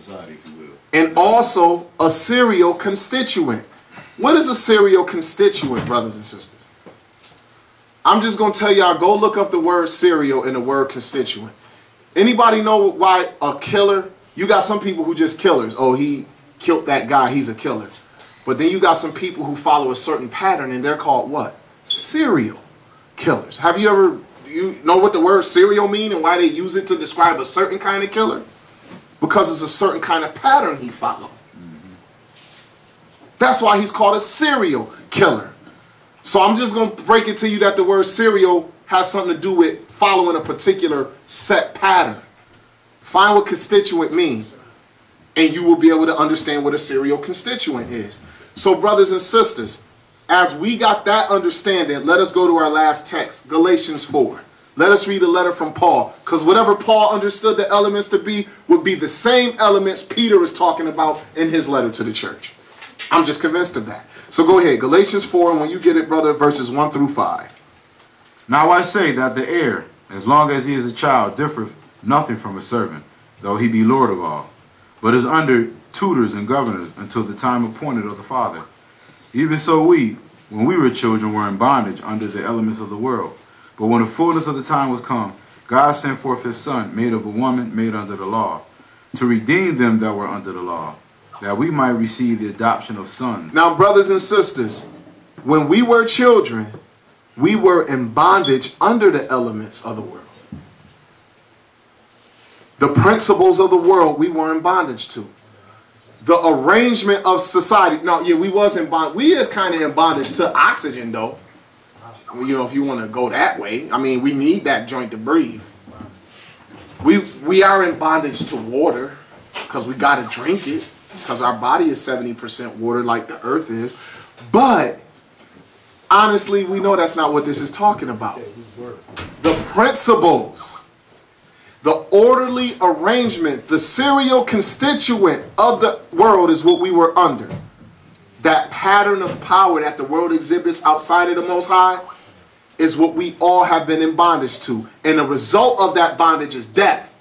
society, if you will. And also a serial constituent. What is a serial constituent, brothers and sisters? I'm just going to tell y'all, go look up the word serial and the word constituent. Anybody know why a killer? You got some people who just killers. Oh, he killed that guy, he's a killer. But then you got some people who follow a certain pattern, and they're called what? Serial killers. Have you ever, you know what the word serial mean and why they use it to describe a certain kind of killer? Because it's a certain kind of pattern he followed. That's why he's called a serial killer. So I'm just going to break it to you that the word serial has something to do with following a particular set pattern. Find what constituent means, and you will be able to understand what a serial constituent is. So brothers and sisters, as we got that understanding, let us go to our last text, Galatians 4. Let us read a letter from Paul, because whatever Paul understood the elements to be would be the same elements Peter is talking about in his letter to the church. I'm just convinced of that. So go ahead, Galatians 4, and when you get it, brother, verses 1 through 5. Now I say that the heir, as long as he is a child, differeth nothing from a servant, though he be Lord of all, but is under tutors and governors until the time appointed of the Father. Even so we, when we were children, were in bondage under the elements of the world. But when the fullness of the time was come, God sent forth his Son, made of a woman, made under the law, to redeem them that were under the law, that we might receive the adoption of sons. Now, brothers and sisters, when we were children, we were in bondage under the elements of the world. The principles of the world we were in bondage to. The arrangement of society. Now, yeah, we was in bondage. We is kind of in bondage to oxygen, though. You know, if you want to go that way. I mean, we need that joint to breathe. We are in bondage to water because we got to drink it. Because our body is 70% water like the earth is. But honestly, we know that's not what this is talking about. The principles, the orderly arrangement, the serial constituent of the world is what we were under. That pattern of power that the world exhibits outside of the Most High is what we all have been in bondage to. And the result of that bondage is death.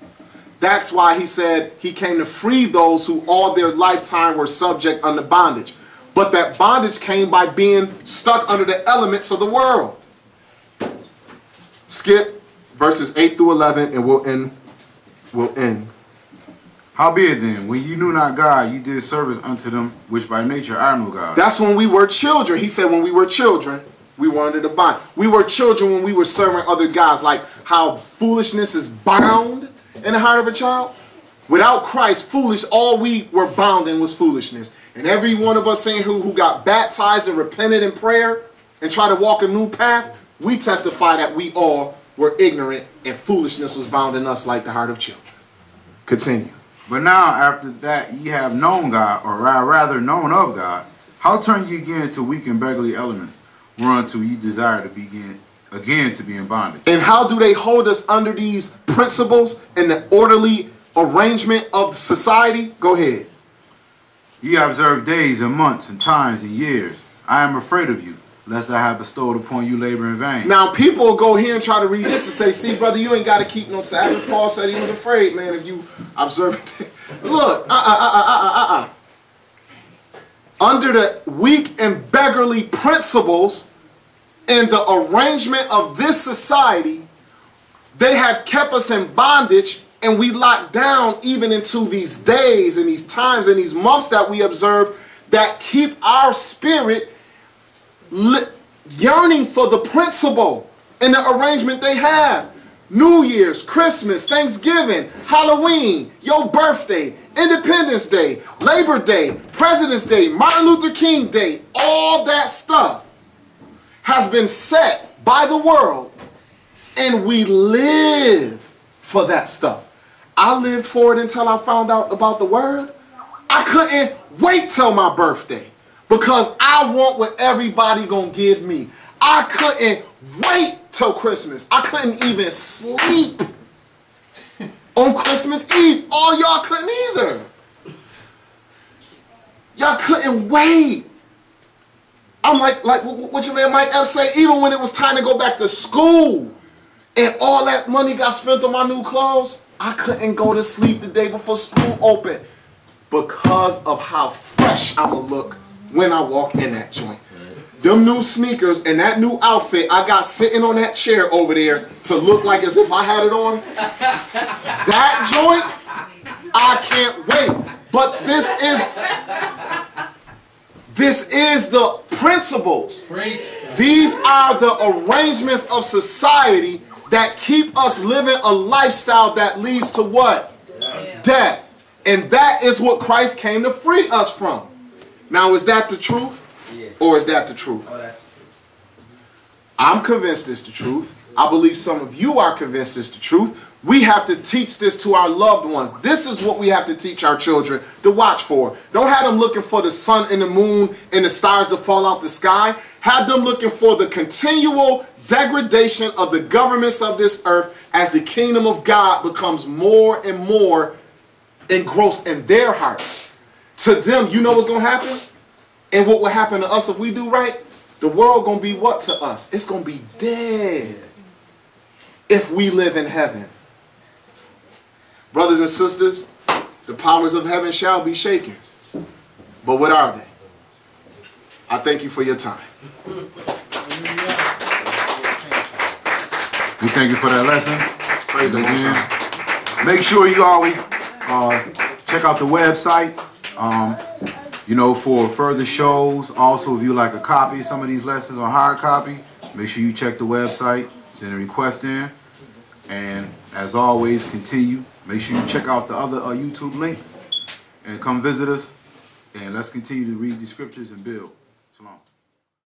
That's why he said he came to free those who all their lifetime were subject under bondage. But that bondage came by being stuck under the elements of the world. Skip verses 8 through 11 and we'll end. Howbeit then, when you knew not God, you did service unto them, which by nature are no God. That's when we were children. He said when we were children, we were under the bond. We were children when we were serving other gods, like how foolishness is bound in the heart of a child. Without Christ, all we were bound in was foolishness. And every one of us in who got baptized and repented in prayer and tried to walk a new path, we testify that we all were ignorant and foolishness was bound in us like the heart of children. Continue. But now, after that ye have known God, or rather known of God, how turn ye again to weak and beggarly elements, whereunto ye desire to begin again to be in bondage? And how do they hold us under these principles and the orderly arrangement of society? Go ahead. Ye observe days and months and times and years. I am afraid of you, lest I have bestowed upon you labor in vain. Now people go here and try to read this to say, see brother, you ain't got to keep no Sabbath. Paul said he was afraid, man, if you observe it. Look, under the weak and beggarly principles and the arrangement of this society, they have kept us in bondage, and we locked down even into these days and these times and these months that we observe that keep our spirit yearning for the principle and the arrangement they have. New Year's, Christmas, Thanksgiving, Halloween, your birthday, Independence Day, Labor Day, President's Day, Martin Luther King Day, all that stuff has been set by the world, and we live for that stuff. I lived for it until I found out about the word. I couldn't wait till my birthday because I want what everybody gonna give me. I couldn't wait till Christmas. I couldn't even sleep on Christmas Eve. All y'all couldn't either. Y'all couldn't wait. I'm like what your man Mike Epps say, even when it was time to go back to school and all that money got spent on my new clothes, I couldn't go to sleep the day before school opened. because of how fresh I'ma look when I walk in that joint. Them new sneakers and that new outfit I got sitting on that chair over there to look like as if I had it on. That joint, I can't wait. But this is the principles. These are the arrangements of society that keep us living a lifestyle that leads to what? Death. And that is what Christ came to free us from. Now, is that the truth? Or is that the truth? I'm convinced it's the truth. I believe some of you are convinced it's the truth. We have to teach this to our loved ones. This is what we have to teach our children to watch for. Don't have them looking for the sun and the moon and the stars to fall out the sky. Have them looking for the continual degradation of the governments of this earth as the kingdom of God becomes more and more engrossed in their hearts. To them, you know what's going to happen? And what will happen to us if we do right? The world going to be what to us? It's going to be dead if we live in heaven. Brothers and sisters, the powers of heaven shall be shaken. But what are they? I thank you for your time. We thank you for that lesson. Praise the Lord. Make sure you always check out the website. You know, for further shows. Also, if you like a copy of some of these lessons on hard copy, make sure you check the website, send a request in. And as always, continue. Make sure you check out the other YouTube links and come visit us. And let's continue to read the scriptures and build. Shalom.